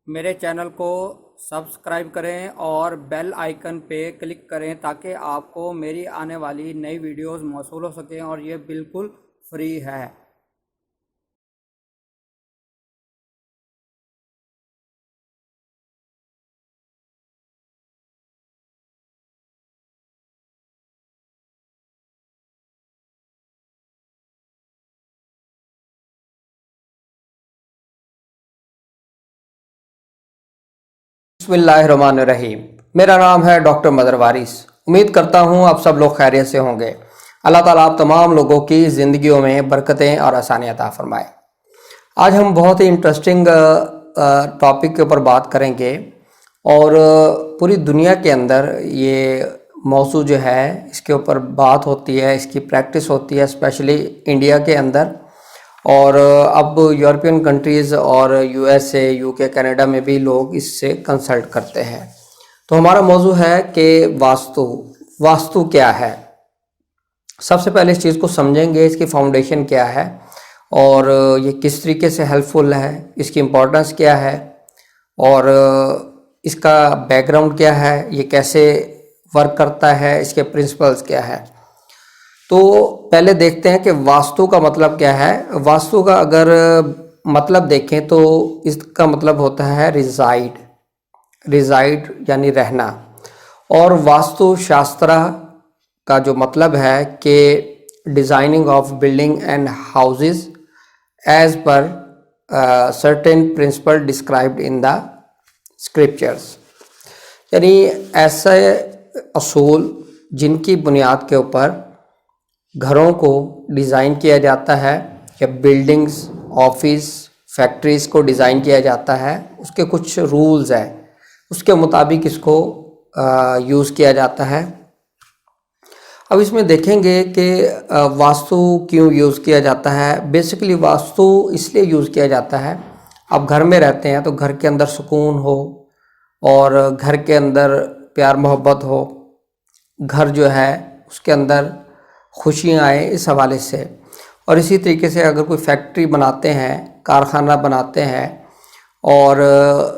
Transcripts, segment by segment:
मेरे चैनल को सब्सक्राइब करें और बेल आइकन पे क्लिक करें ताकि आपको मेरी आने वाली नई वीडियोस मौसूल हो सकें और ये बिल्कुल फ्री है। बिस्मिल्लाहिर्रहमानिर्रहीम। मेरा नाम है डॉक्टर मदर वारिस। उम्मीद करता हूँ आप सब लोग खैरियत से होंगे। अल्लाह ताला आप तमाम लोगों की ज़िंदगियों में बरकतें और आसानियाँ अता फरमाए। आज हम बहुत ही इंटरेस्टिंग टॉपिक के ऊपर बात करेंगे और पूरी दुनिया के अंदर ये मौजू जो है इसके ऊपर बात होती है, इसकी प्रैक्टिस होती है, स्पेशली इंडिया के अंदर। और अब यूरोपियन कंट्रीज़ और यूएसए, यूके, कनाडा में भी लोग इससे कंसल्ट करते हैं। तो हमारा मौजू है कि वास्तु क्या है। सबसे पहले इस चीज़ को समझेंगे, इसकी फाउंडेशन क्या है और ये किस तरीके से हेल्पफुल है, इसकी इम्पोर्टेंस क्या है और इसका बैकग्राउंड क्या है, ये कैसे वर्क करता है, इसके प्रिंसिपल्स क्या है। तो पहले देखते हैं कि वास्तु का मतलब क्या है। वास्तु का अगर मतलब देखें तो इसका मतलब होता है रिजाइड यानी रहना। और वास्तु शास्त्र का जो मतलब है कि designing of building and houses as per certain principle described in the scriptures, यानी ऐसे असूल जिनकी बुनियाद के ऊपर घरों को डिज़ाइन किया जाता है या बिल्डिंग्स, ऑफिस, फैक्ट्रीज़ को डिज़ाइन किया जाता है, उसके कुछ रूल्स हैं, उसके मुताबिक इसको यूज़ किया जाता है। अब इसमें देखेंगे कि वास्तु क्यों यूज़ किया जाता है। बेसिकली वास्तु इसलिए यूज़ किया जाता है, आप घर में रहते हैं तो घर के अंदर सुकून हो और घर के अंदर प्यार मोहब्बत हो, घर जो है उसके अंदर खुशियाँ आए, इस हवाले से। और इसी तरीके से अगर कोई फैक्ट्री बनाते हैं, कारखाना बनाते हैं और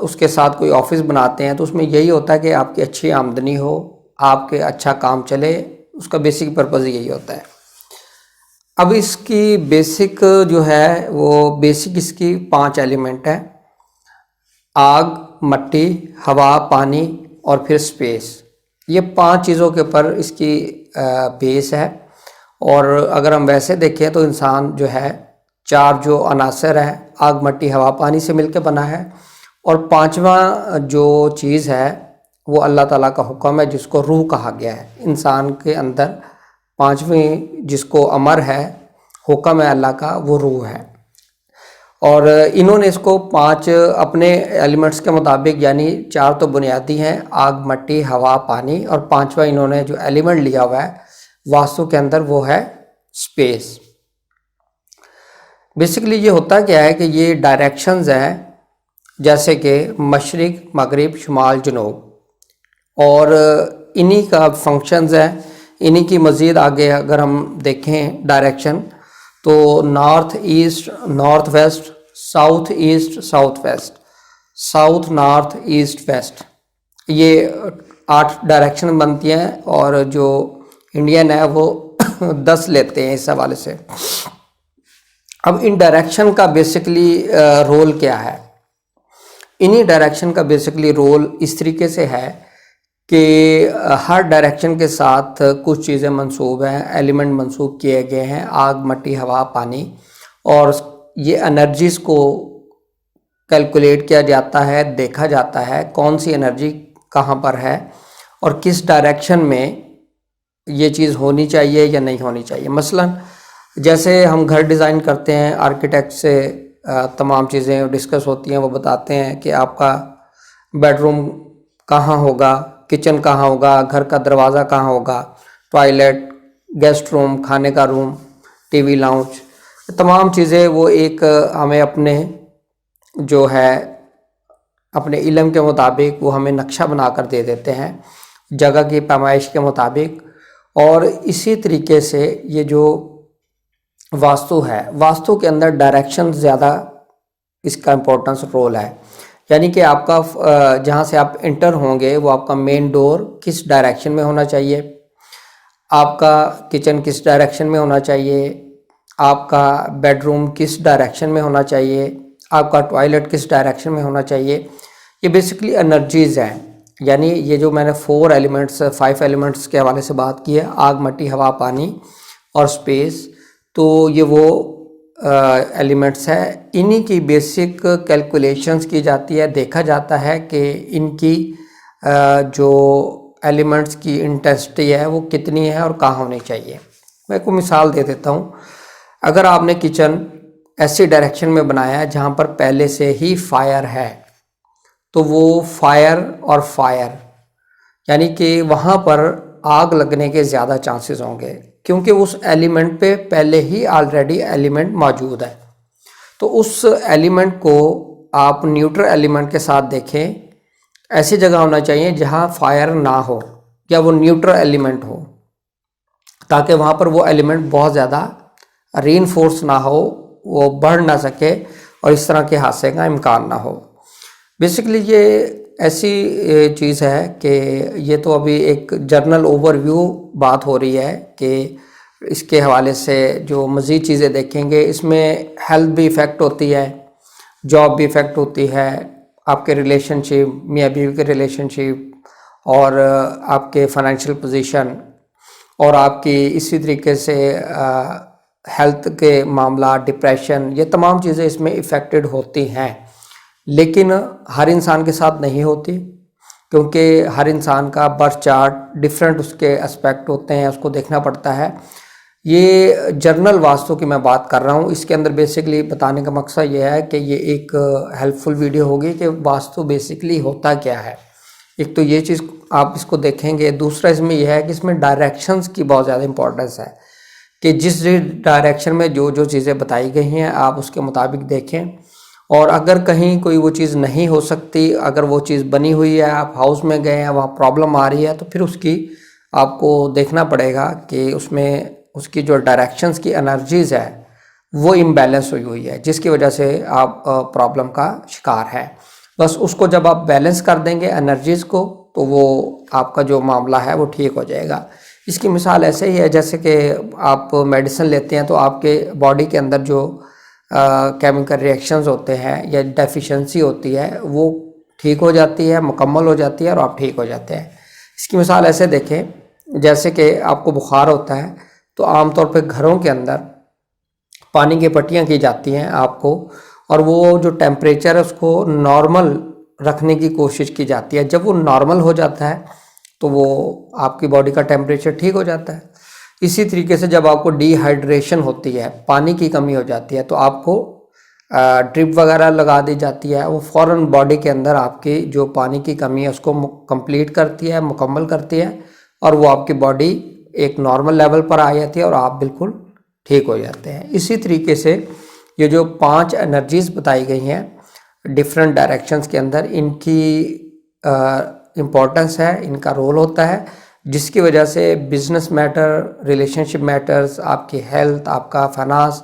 उसके साथ कोई ऑफिस बनाते हैं तो उसमें यही होता है कि आपकी अच्छी आमदनी हो, आपके अच्छा काम चले, उसका बेसिक पर्पज़ यही होता है। अब इसकी बेसिक जो है वो बेसिक इसकी 5 एलिमेंट है: आग, मट्टी, हवा, पानी और फिर स्पेस। ये 5 चीज़ों के ऊपर इसकी बेस है। और अगर हम वैसे देखें तो इंसान जो है 4 जो अनासर है, आग, मट्टी, हवा, पानी से मिलकर बना है। और 5वां जो चीज़ है वो अल्लाह ताला का हुक्म है, जिसको रूह कहा गया है। इंसान के अंदर 5वीं जिसको अमर है, हुक्म है अल्लाह का, वो रूह है। और इन्होंने इसको 5 अपने एलिमेंट्स के मुताबिक, यानी 4 तो बुनियादी हैं, आग, मट्टी, हवा, पानी, और 5वां इन्होंने जो एलिमेंट लिया हुआ है वास्तु के अंदर वो है स्पेस। बेसिकली ये होता क्या है कि ये डायरेक्शंस हैं, जैसे कि मशरिक, मगरिब, शुमाल, जनूब, और इन्हीं का फंक्शंस हैं। इन्हीं की मज़ीद आगे अगर हम देखें डायरेक्शन तो north east, north west, south east, south west, south north east west, ये 8 डायरेक्शन बनती हैं। और जो इंडियन है वो 10 लेते हैं इस हवाले से। अब इन डायरेक्शन का बेसिकली रोल क्या है। इन्हीं डायरेक्शन का बेसिकली रोल इस तरीके से है कि हर डायरेक्शन के साथ कुछ चीज़ें मंसूब हैं, एलिमेंट मंसूब किए गए हैं: आग, मट्टी, हवा, पानी। और ये एनर्जीज़ को कैलकुलेट किया जाता है, देखा जाता है कौन सी एनर्जी कहाँ पर है और किस डायरेक्शन में ये चीज़ होनी चाहिए या नहीं होनी चाहिए। मसलन जैसे हम घर डिज़ाइन करते हैं, आर्किटेक्ट से तमाम चीज़ें डिस्कस होती हैं, वो बताते हैं कि आपका बेडरूम कहाँ होगा, किचन कहाँ होगा, घर का दरवाज़ा कहाँ होगा, टॉयलेट, गेस्ट रूम, खाने का रूम, टीवी लाउंज, तमाम चीज़ें वो एक हमें अपने जो है अपने इल्म के मुताबिक वो हमें नक्शा बना कर दे देते हैं, जगह की पैमाइश के मुताबिक। और इसी तरीके से ये जो वास्तु है, वास्तु के अंदर डायरेक्शन ज़्यादा इसका इम्पोर्टेंस रोल है। यानी कि आपका जहाँ से आप इंटर होंगे वो आपका मेन डोर किस डायरेक्शन में होना चाहिए, आपका किचन किस डायरेक्शन में होना चाहिए, आपका बेडरूम किस डायरेक्शन में होना चाहिए, आपका टॉयलेट किस डायरेक्शन में होना चाहिए। ये बेसिकली एनर्जीज़ हैं। यानी ये जो मैंने 5 एलिमेंट्स के हवाले से बात की है, आग, मिट्टी, हवा, पानी और स्पेस, तो ये वो एलिमेंट्स है। इन्हीं की बेसिक कैलकुलेशंस की जाती है। देखा जाता है कि इनकी जो एलिमेंट्स की इंटेंसिटी है वो कितनी है और कहाँ होनी चाहिए। मैं को मिसाल दे देता हूँ। अगर आपने किचन ऐसी डायरेक्शन में बनाया है जहाँ पर पहले से ही फायर है, तो वो फायर यानी कि वहाँ पर आग लगने के ज़्यादा चांसेस होंगे, क्योंकि उस एलिमेंट पे पहले ही ऑलरेडी एलिमेंट मौजूद है। तो उस एलिमेंट को आप न्यूट्रल एलिमेंट के साथ देखें। ऐसी जगह होना चाहिए जहाँ फायर ना हो या वो न्यूट्रल एलिमेंट हो, ताकि वहाँ पर वो एलिमेंट बहुत ज़्यादा रीइंफोर्स ना हो, वो बढ़ ना सके और इस तरह के हादसे का इम्कान ना हो। बेसिकली ये ऐसी चीज़ है कि ये तो अभी एक जर्नल ओवरव्यू बात हो रही है कि इसके हवाले से जो मज़ीद चीज़ें देखेंगे, इसमें हेल्थ भी इफ़ेक्ट होती है, जॉब भी इफ़ेक्ट होती है, आपके रिलेशनशिप, मियाँ बीवी के रिलेशनशिप और आपके फाइनेंशियल पोजीशन और आपकी इसी तरीके से हेल्थ के मामला, डिप्रेशन, ये तमाम चीज़ें इसमें इफ़ेक्टेड होती हैं। लेकिन हर इंसान के साथ नहीं होती, क्योंकि हर इंसान का बर्थ चार्ट डिफरेंट उसके एस्पेक्ट होते हैं, उसको देखना पड़ता है। ये जर्नल वास्तु की मैं बात कर रहा हूँ। इसके अंदर बेसिकली बताने का मकसद ये है कि ये एक हेल्पफुल वीडियो होगी कि वास्तु बेसिकली होता क्या है। एक तो ये चीज़ आप इसको देखेंगे। दूसरा इसमें यह है कि इसमें डायरेक्शंस की बहुत ज़्यादा इंपॉर्टेंस है कि जिस डायरेक्शन में जो जो चीज़ें बताई गई हैं आप उसके मुताबिक देखें। और अगर कहीं कोई वो चीज़ नहीं हो सकती, अगर वो चीज़ बनी हुई है, आप हाउस में गए हैं, वहाँ प्रॉब्लम आ रही है, तो फिर उसकी आपको देखना पड़ेगा कि उसमें उसकी जो डायरेक्शंस की एनर्जीज़ है वो इम्बैलेंस हुई है, जिसकी वजह से आप प्रॉब्लम का शिकार है। बस उसको जब आप बैलेंस कर देंगे एनर्जीज़ को, तो वो आपका जो मामला है वो ठीक हो जाएगा। इसकी मिसाल ऐसे ही है जैसे कि आप मेडिसिन लेते हैं तो आपके बॉडी के अंदर जो केमिकल रिएक्शंस होते हैं या डेफिशिएंसी होती है वो ठीक हो जाती है, मुकम्मल हो जाती है और आप ठीक हो जाते हैं। इसकी मिसाल ऐसे देखें, जैसे कि आपको बुखार होता है तो आमतौर पे घरों के अंदर पानी की पट्टियाँ की जाती हैं आपको, और वो जो टेम्परेचर है उसको नॉर्मल रखने की कोशिश की जाती है। जब वो नॉर्मल हो जाता है तो वो आपकी बॉडी का टेम्परेचर ठीक हो जाता है। इसी तरीके से जब आपको डिहाइड्रेशन होती है, पानी की कमी हो जाती है, तो आपको ड्रिप वगैरह लगा दी जाती है। वो फ़ौरन बॉडी के अंदर आपकी जो पानी की कमी है उसको कंप्लीट करती है, मुकम्मल करती है, और वो आपकी बॉडी एक नॉर्मल लेवल पर आ जाती है और आप बिल्कुल ठीक हो जाते हैं। इसी तरीके से ये जो 5 एनर्जीज़ बताई गई हैं डिफरेंट डायरेक्शंस के अंदर, इनकी इम्पोर्टेंस है, इनका रोल होता है, जिसकी वजह से बिज़नेस मैटर, रिलेशनशिप मैटर्स, आपकी हेल्थ, आपका फाइनेंस,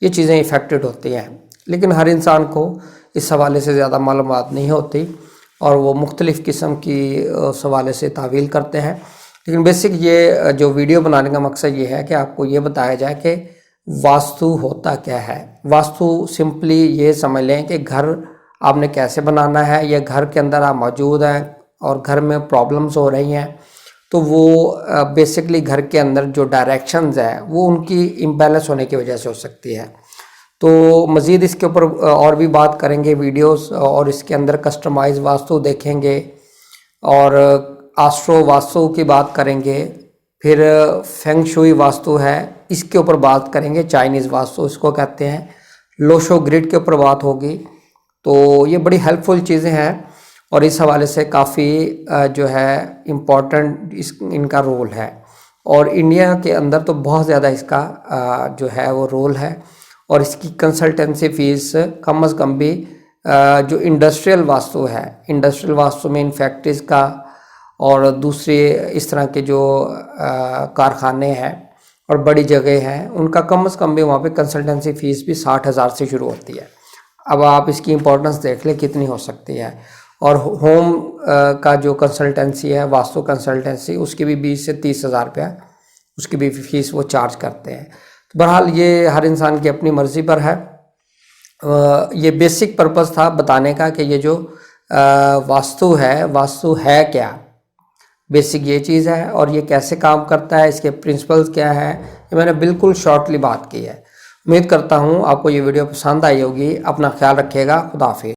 ये चीज़ें इफ़ेक्टेड होती हैं। लेकिन हर इंसान को इस हवाले से ज़्यादा मालूमात नहीं होती और वो मुख्तलिफ़ किस्म की उस हवाले से तावील करते हैं। लेकिन बेसिक ये जो वीडियो बनाने का मकसद ये है कि आपको ये बताया जाए कि वास्तु होता क्या है। वास्तु सिंपली ये समझ लें कि घर आपने कैसे बनाना है, या घर के अंदर आप मौजूद हैं और घर में प्रॉब्लम्स हो रही हैं, तो वो बेसिकली घर के अंदर जो डायरेक्शंस है वो उनकी इम्बैलेंस होने की वजह से हो सकती है। तो मज़ीद इसके ऊपर और भी बात करेंगे वीडियोस, और इसके अंदर कस्टमाइज वास्तु देखेंगे और आस्ट्रो वास्तु की बात करेंगे। फिर फेंग शुई वास्तु है, इसके ऊपर बात करेंगे। चाइनीज़ वास्तु इसको कहते हैं। लोशो ग्रिड के ऊपर बात होगी। तो ये बड़ी हेल्पफुल चीज़ें हैं और इस हवाले से काफ़ी जो है इम्पोर्टेंट इनका रोल है। और इंडिया के अंदर तो बहुत ज़्यादा इसका जो है वो रोल है, और इसकी कंसल्टेंसी फ़ीस कम अज़ कम भी जो इंडस्ट्रियल वास्तु है, इंडस्ट्रियल वास्तु में इन फैक्ट्रीज़ का और दूसरे इस तरह के जो कारखाने हैं और बड़ी जगह हैं, उनका कम से कम भी वहाँ पे कंसल्टेंसी फ़ीस भी 60,000 से शुरू होती है। अब आप इसकी इम्पोर्टेंस देख लें कितनी हो सकती है। और होम का जो कंसल्टेंसी है, वास्तु कंसल्टेंसी, उसकी भी 20 से 30 हज़ार रुपया उसकी भी फीस वो चार्ज करते हैं। तो बहरहाल ये हर इंसान की अपनी मर्ज़ी पर है। ये बेसिक पर्पस था बताने का कि ये जो वास्तु है क्या, बेसिक ये चीज़ है और ये कैसे काम करता है, इसके प्रिंसिपल्स क्या है, ये मैंने बिल्कुल शॉर्टली बात की है। उम्मीद करता हूँ आपको ये वीडियो पसंद आई होगी। अपना ख्याल रखिएगा। खुदा हाफिज़।